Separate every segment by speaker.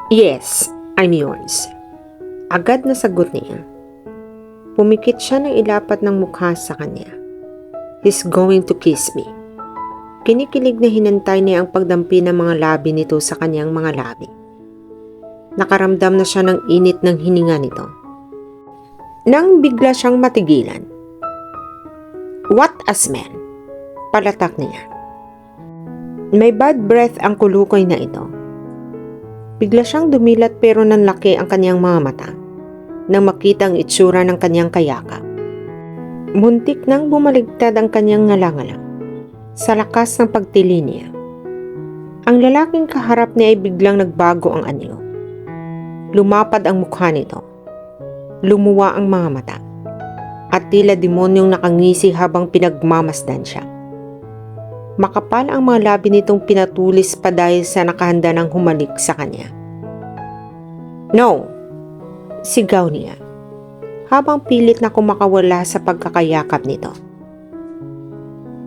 Speaker 1: Yes, I'm yours. Agad na sagot niya. Pumikit siya ng ilapat ng mukha sa kanya. He's going to kiss me. Kinikilig na hinantay niya ang pagdampi ng mga labi nito sa kanyang mga labi. Nakaramdam na siya ng init ng hininga nito. Nang bigla siyang matigilan. What a smell! Palatak niya. May bad breath ang kulukoy na ito. Bigla siyang dumilat pero nanlaki ang kanyang mga mata nang makita ang itsura ng kanyang kayakap. Muntik nang bumaligtad ang kanyang ngalangalang sa lakas ng pagtili niya. Ang lalaking kaharap niya ay biglang nagbago ang anyo. Lumapad ang mukha nito. Lumuwa ang mga mata. At tila demonyong nakangisi habang pinagmamasdan siya. Makapal ang mga labi nitong pinatulis pa dahil sa nakahanda ng humalik sa kanya. No! Sigaw niya. Habang pilit na kumakawala sa pagkakayakap nito.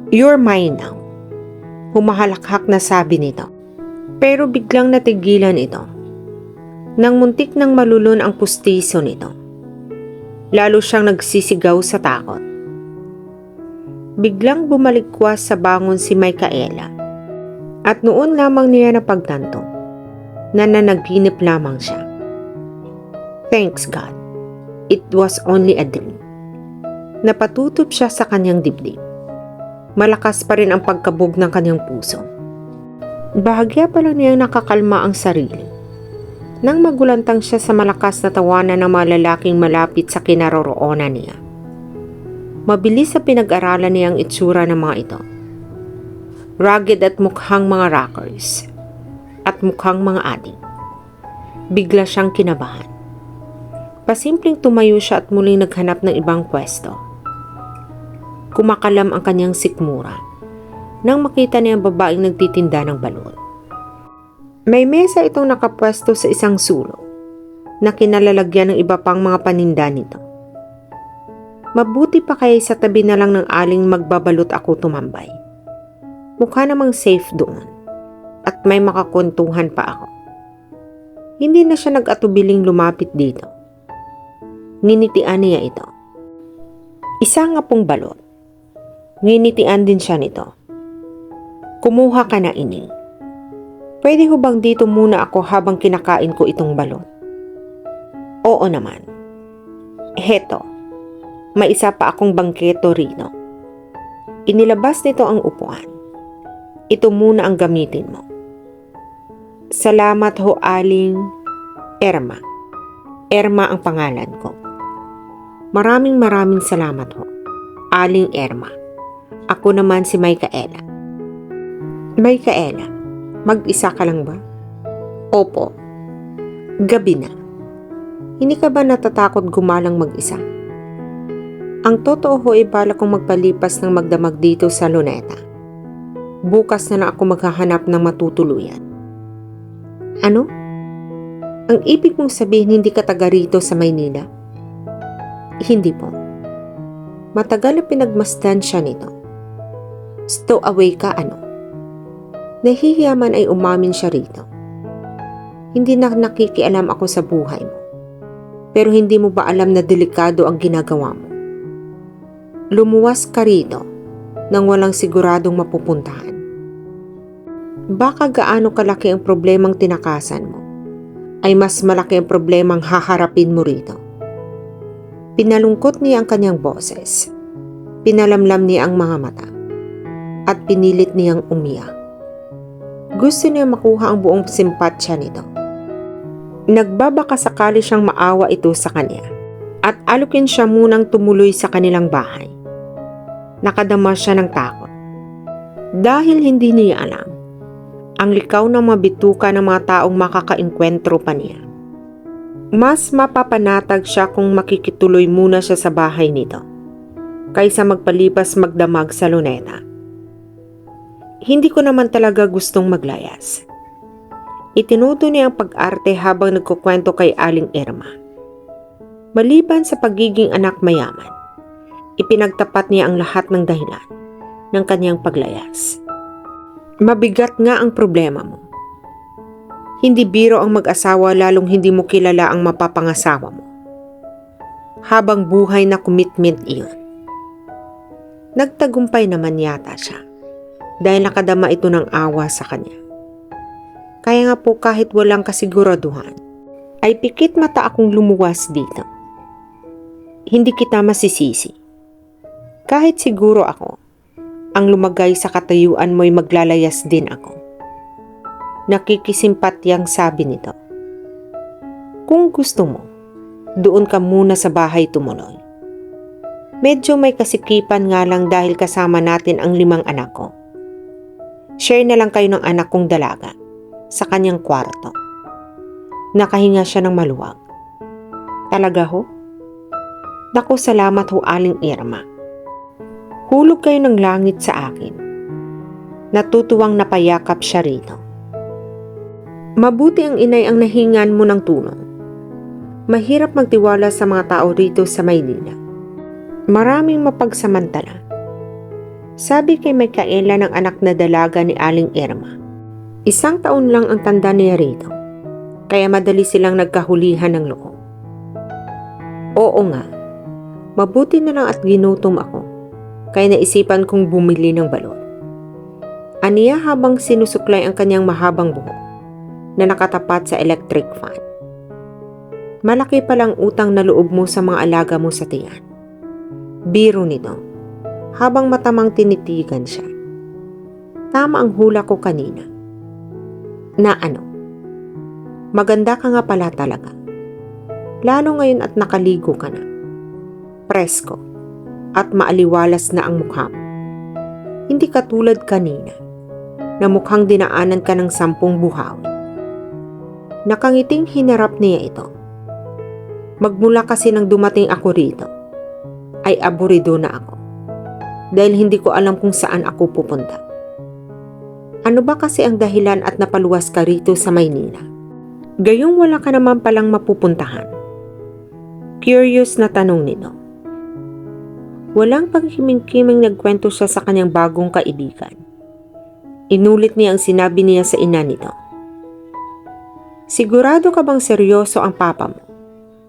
Speaker 1: You're mine now. Humahalakhak na sabi nito. Pero biglang natigilan ito. Nang muntik nang malulun ang pustiso nito. Lalo siyang nagsisigaw sa takot. Biglang bumalikwas sa bangon si Micaela. At noon lamang niya napagtanto na nanaginip lamang siya. Thanks God. It was only a dream. Napatutob siya sa kanyang dibdib. Malakas pa rin ang pagkabog ng kanyang puso. Bahagya pa lang niyang nakakalma ang sarili. Nang magulantang siya sa malakas na tawanan ng mga lalaking malapit sa kinaroroonan niya. Mabilis sa pinag-aralan niya ang itsura ng mga ito. Rugged at mukhang mga rockers. At mukhang mga adik. Bigla siyang kinabahan. Pasimpleng tumayo siya at muling naghanap ng ibang pwesto. Kumakalam ang kanyang sikmura nang makita niya ang babaeng nagtitinda ng balon. May mesa itong nakapwesto sa isang sulok na kinalalagyan ng iba pang mga paninda nito. Mabuti pa kaya sa tabi na lang ng aling magbabalot ako tumambay. Mukha namang safe doon at may makakuntuhan pa ako. Hindi na siya nag-atubiling lumapit dito. Nginitian niya ito. Isa nga pong balot. Nginitian din siya nito. Kumuha ka na ining. Pwede ho bang dito muna ako habang kinakain ko itong balot? Oo naman. Heto. May isa pa akong bangketo rito. Inilabas nito ang upuan. Ito muna ang gamitin mo. Salamat ho, Aling Erma. Erma ang pangalan ko. Maraming salamat ho, Aling Erma. Ako naman si Micaela. Micaela, mag-isa ka lang ba? Opo. Gabi na. Hindi ka ba natatakot gumalang mag-isa? Ang totoo ho ay balak kong magpalipas ng magdamag dito sa Luneta. Bukas na ako maghahanap ng matutuluyan. Ano? Ang ibig mong sabihin hindi ka taga rito sa Maynila? Hindi po. Matagal na pinagmasdan siya nito. Stowaway ka ano? Nahihiyaman ay umamin siya rito. Hindi na nakikialam ako sa buhay mo. Pero hindi mo ba alam na delikado ang ginagawa mo? Lumuwas ka rito nang walang siguradong mapupuntahan. Baka gaano kalaki ang problemang tinakasan mo, ay mas malaki ang problemang haharapin mo rito. Pinalungkot niya ang kanyang boses. Pinalamlam niya ang mga mata. At pinilit niyang umiyak. Gusto niya makuha ang buong simpatsya nito. Nagbabaka sakali siyang maawa ito sa kanya. At alukin siya munang tumuloy sa kanilang bahay. Nakadama siya ng takot. Dahil hindi niya alam, ang likaw ng mga bituka ng mga taong makakaengkwentro pa niya. Mas mapapanatag siya kung makikituloy muna siya sa bahay nito, kaysa magpalipas magdamag sa Luneta. Hindi ko naman talaga gustong maglayas. Itinuto niya ang pag-arte habang nagkukwento kay Aling Irma. Maliban sa pagiging anak mayaman, ipinagtapat niya ang lahat ng dahilan ng kanyang paglayas. Mabigat nga ang problema mo. Hindi biro ang mag-asawa lalong hindi mo kilala ang mapapangasawa mo. Habang buhay na commitment iyon. Nagtagumpay naman yata siya dahil nakadama ito ng awa sa kanya. Kaya nga po kahit walang kasiguraduhan, ay pikit mata akong lumuwas dito. Hindi kita masisisi. Kahit siguro ako, ang lumagay sa katayuan mo'y maglalayas din ako. Nakikisimpatyang sabi nito. Kung gusto mo, doon ka muna sa bahay tumuloy. Medyo may kasikipan nga lang dahil kasama natin ang 5 anak ko. Share na lang kayo ng anak kong dalaga sa kanyang kwarto. Nakahinga siya ng maluwag. Talaga ho? Naku, salamat ho Aling Irma. Hulog kayo ng langit sa akin. Natutuwang napayakap siya rito. Mabuti ang inay ang nahingan mo ng tulong. Mahirap magtiwala sa mga tao rito sa Maynila. Maraming mapagsamantala. Sabi kay Micaela ng anak na dalaga ni Aling Irma. 1 taon lang ang tanda niya rito, kaya madali silang nagkahulihan ng loob. Oo nga, mabuti na lang at ginutom ako, kaya naisipan kong bumili ng balot. Aniya habang sinusuklay ang kanyang mahabang buhok na nakatapat sa electric fan. Malaki palang utang na loob mo sa mga alaga mo sa tiyan. Biro nito, habang matamang tinitigan siya. Tama ang hula ko kanina. Na ano? Maganda ka nga pala talaga. Lalo ngayon at nakaligo ka na. Presko at maaliwalas na ang mukha mo. Hindi katulad kanina na mukhang dinaanan ka ng 10 buhawi. Nakangiting hinarap niya ito. Magmula kasi nang dumating ako rito, ay aburido na ako. Dahil hindi ko alam kung saan ako pupunta. Ano ba kasi ang dahilan at napaluwas ka rito sa Maynila? Gayong wala ka naman palang mapupuntahan. Curious na tanong nito. Walang paghiming-kiming nagkwento siya sa kanyang bagong kaibigan. Inulit niya ang sinabi niya sa ina nito. Sigurado ka bang seryoso ang papa mo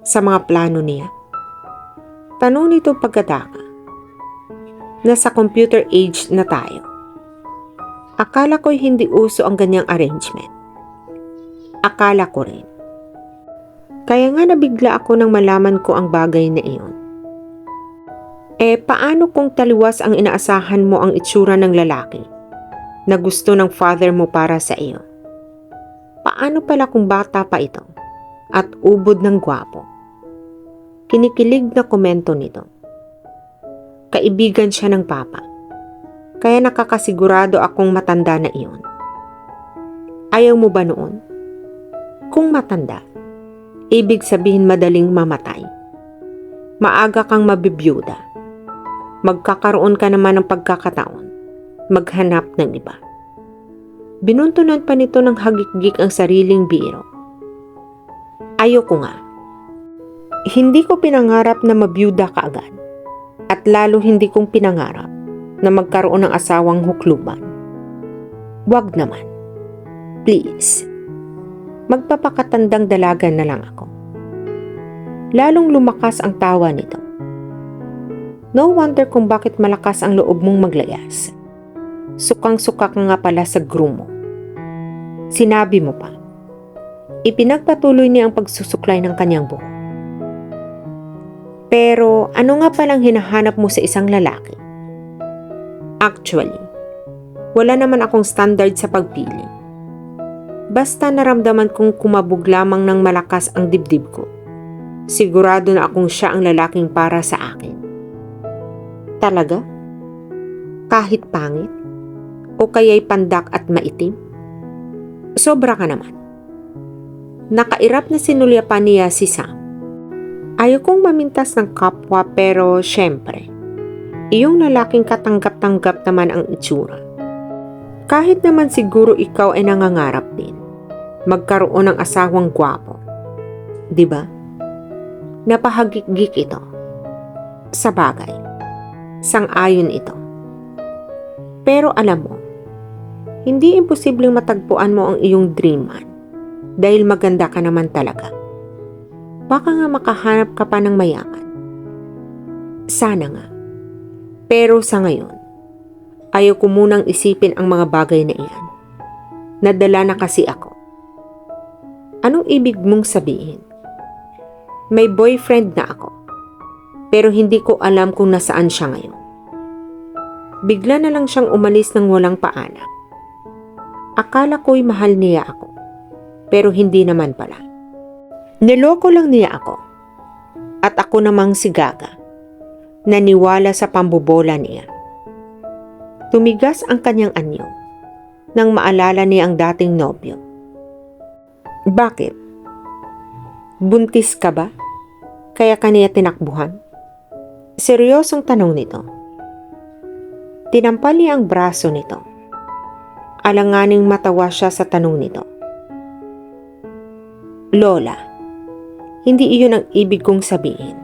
Speaker 1: sa mga plano niya? Tanong nito pagkataka. Nasa computer age na tayo. Akala ko'y hindi uso ang ganyang arrangement. Akala ko rin. Kaya nga nabigla ako nang malaman ko ang bagay na iyon. Paano kung taliwas ang inaasahan mo ang itsura ng lalaki na gusto ng father mo para sa iyo? Paano pala kung bata pa ito at ubod ng gwapo? Kinikilig na komento nito. Kaibigan siya ng papa. Kaya nakakasigurado akong matanda na iyon. Ayaw mo ba noon? Kung matanda, ibig sabihin madaling mamatay. Maaga kang mabibiyuda. Magkakaroon ka naman ng pagkakataon. Maghanap ng iba. Binuntunan pa nito ng hagik-gik ang sariling biro. Ayoko nga. Hindi ko pinangarap na mabiyuda kaagad. At lalo hindi kong pinangarap na magkaroon ng asawang hukluban. Wag naman. Please. Magpapakatandang dalaga na lang ako. Lalong lumakas ang tawa nito. No wonder kung bakit malakas ang loob mong maglayas. Sukang-suka ka nga pala sa groom mo. Sinabi mo pa. Ipinagpatuloy niya ang pagsusuklay ng kanyang buhok. Pero ano nga palang hinahanap mo sa isang lalaki? Actually, wala naman akong standard sa pagpili. Basta naramdaman kong kumabog lamang ng malakas ang dibdib ko. Sigurado na akong siya ang lalaking para sa akin. Talaga? Kahit pangit? O kaya'y pandak at maitim? Sobra ka naman. Nakairap na sinulyapan niya si Sam. Ayokong mamintas ng kapwa pero syempre, iyong lalaking katanggap-tanggap naman ang itsura. Kahit naman siguro ikaw ay nangangarap din magkaroon ng asawang gwapo. Diba? Napahagik-gik ito. Sa bagay, sang-ayon ito. Pero alam mo, hindi imposibleng matagpuan mo ang iyong dream man Dahil maganda ka naman talaga. Baka nga makahanap ka pa ng mayaman. Sana nga. Pero sa ngayon, ayaw ko munang isipin ang mga bagay na iyan. Nadala na kasi ako. Anong ibig mong sabihin? May boyfriend na ako, pero hindi ko alam kung nasaan siya ngayon. Bigla na lang siyang umalis ng walang paalam. Akala ko'y mahal niya ako, pero hindi naman pala. Niloko lang niya ako, at ako namang si Gaga, naniwala sa pambobola niya. Tumigas ang kanyang anyo nang maalala niya ang dating nobyo. Bakit? Buntis ka ba? Kaya kaniya tinakbuhan? Seryosong tanong nito. Tinampal niya ang braso nito. Alanganing matawa siya sa tanong nito. Lola, hindi iyon ang ibig kong sabihin.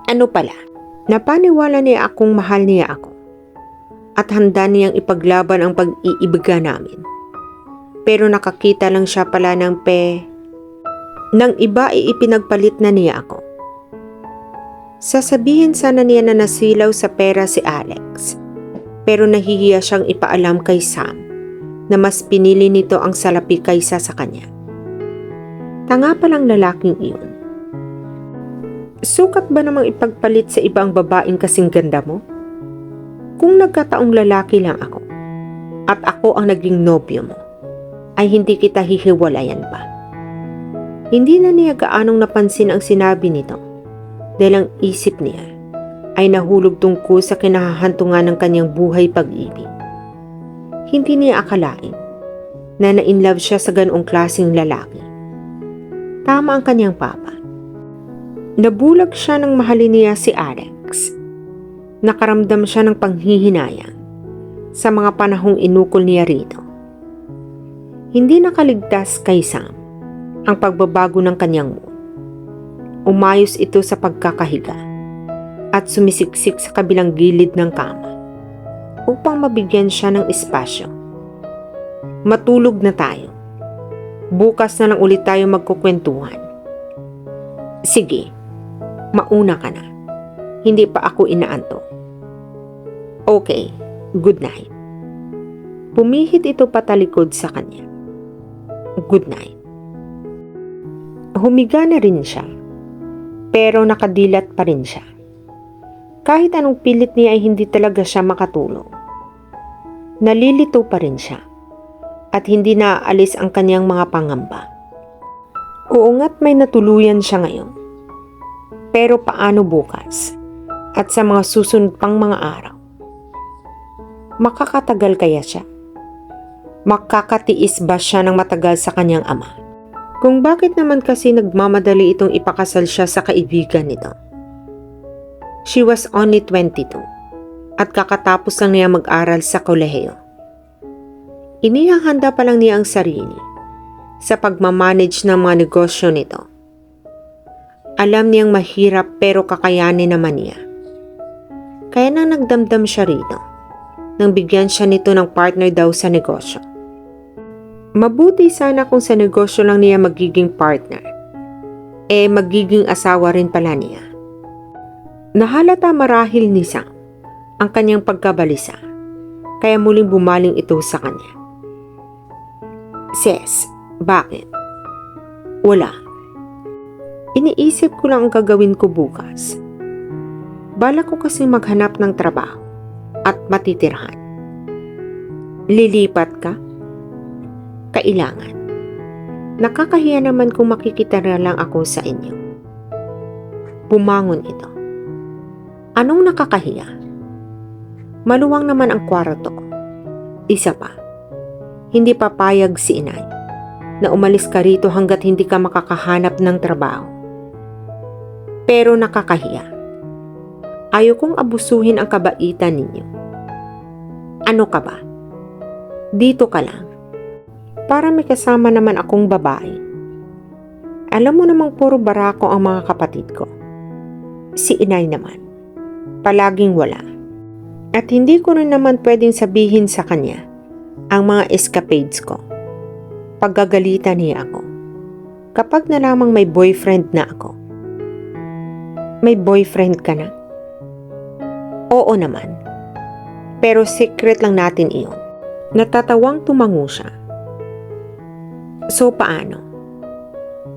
Speaker 1: Ano pala? Napaniwala niya akong mahal niya ako at handa niyang ipaglaban ang pag-iibigan namin. Pero nakakita lang siya pala ng nang iba ay ipinagpalit na niya ako. Sasabihin sana niya na nasilaw sa pera si Alex, pero nahihiya siyang ipaalam kay Sam na mas pinili nito ang salapi kaysa sa kanya. Tanga palang lalaking iyon. Sukat ba namang ipagpalit sa ibang babaeng kasing ganda mo? Kung nagkataong lalaki lang ako at ako ang naging nobyo mo, ay hindi kita hihiwalayan pa. Hindi na niya gaanong napansin ang sinabi nito dahil ang isip niya ay nahulog tungkol sa kinahahantungan ng kanyang buhay pag-ibig. Hindi niya akalain na na-inlove siya sa ganoong klaseng lalaki. Tama ang kanyang papa. Nabulag siya nang mahalin niya si Alex. Nakaramdam siya ng panghihinayang sa mga panahong inukol niya rito. Hindi nakaligtas kay Sam ang pagbabago ng kanyang mood. Umayos ito sa pagkakahiga at sumisiksik sa kabilang gilid ng kama upang mabigyan siya ng espasyo. Matulog na tayo. Bukas na lang ulit tayo magkukwentuhan. Sige, mauna ka na. Hindi pa ako inaantok. Okay, good night. Pumihit ito patalikod sa kanya. Good night. Humiga na rin siya, pero nakadilat pa rin siya. Kahit anong pilit niya ay hindi talaga siya makatulog. Nalilito pa rin siya, at hindi naaalis ang kanyang mga pangamba. Oo nga't may natuluyan siya ngayon. Pero paano bukas at sa mga susunod pang mga araw? Makakatagal kaya siya? Makakatiis ba siya ng matagal sa kanyang ama? Kung bakit naman kasi nagmamadali itong ipakasal siya sa kaibigan nito? She was only 22 at kakatapos lang niya mag-aral sa kolehiyo. Inihahanda pa lang niya ang sarili sa pagmamanage ng mga negosyo nito. Alam niyang mahirap pero kakayanin naman niya. Kaya nang nagdamdam siya rito nang bigyan siya nito ng partner daw sa negosyo. Mabuti sana kung sa negosyo lang niya magiging partner. Magiging asawa rin pala niya. Nahalata marahil ni Sam ang kanyang pagkabalisa, kaya muling bumaling ito sa kanya. Sis, bakit? Wala. Iniisip ko lang ang gagawin ko bukas. Balak ko kasi maghanap ng trabaho at matitirhan. Lilipat ka? Kailangan. Nakakahiya naman kung makikita na lang ako sa inyo. Bumangon ito. Anong nakakahiya? Maluwang naman ang kwarto ko. Isa pa, hindi papayag si inay na umalis ka rito hanggat hindi ka makakahanap ng trabaho. Pero nakakahiya. Ayaw kong abusuhin ang kabaitan ninyo. Ano ka ba? Dito ka lang. Para may kasama naman akong babae. Alam mo namang puro barako ang mga kapatid ko. Si inay naman, palaging wala. At hindi ko rin naman pwedeng sabihin sa kanya ang mga escapades ko. Paggagalitan niya ako. Kapag nalamang may boyfriend na ako. May boyfriend ka na? Oo naman. Pero secret lang natin iyon. Natatawang tumango siya. So paano?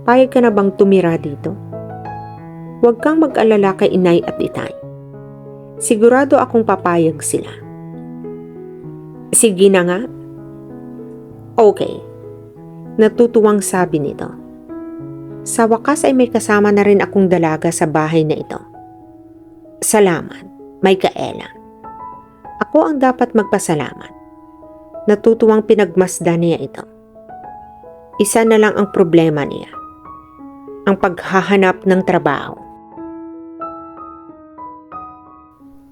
Speaker 1: Payag ka na bang tumira dito? Huwag kang mag-alala kay inay at itay. Sigurado akong papayag sila. Sige na nga. Okay. Natutuwang sabi nito. Sa wakas ay may kasama na rin akong dalaga sa bahay na ito. Salamat, Micaela. Ako ang dapat magpasalamat. Natutuwang pinagmasdan niya ito. Isa na lang ang problema niya. Ang paghahanap ng trabaho.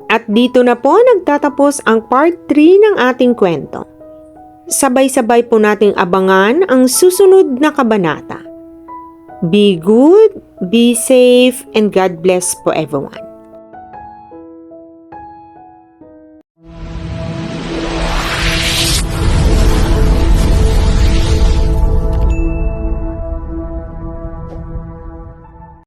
Speaker 1: At dito na po nagtatapos ang part 3 ng ating kwento. Sabay-sabay po nating abangan ang susunod na kabanata. Be good, be safe, and God bless po everyone.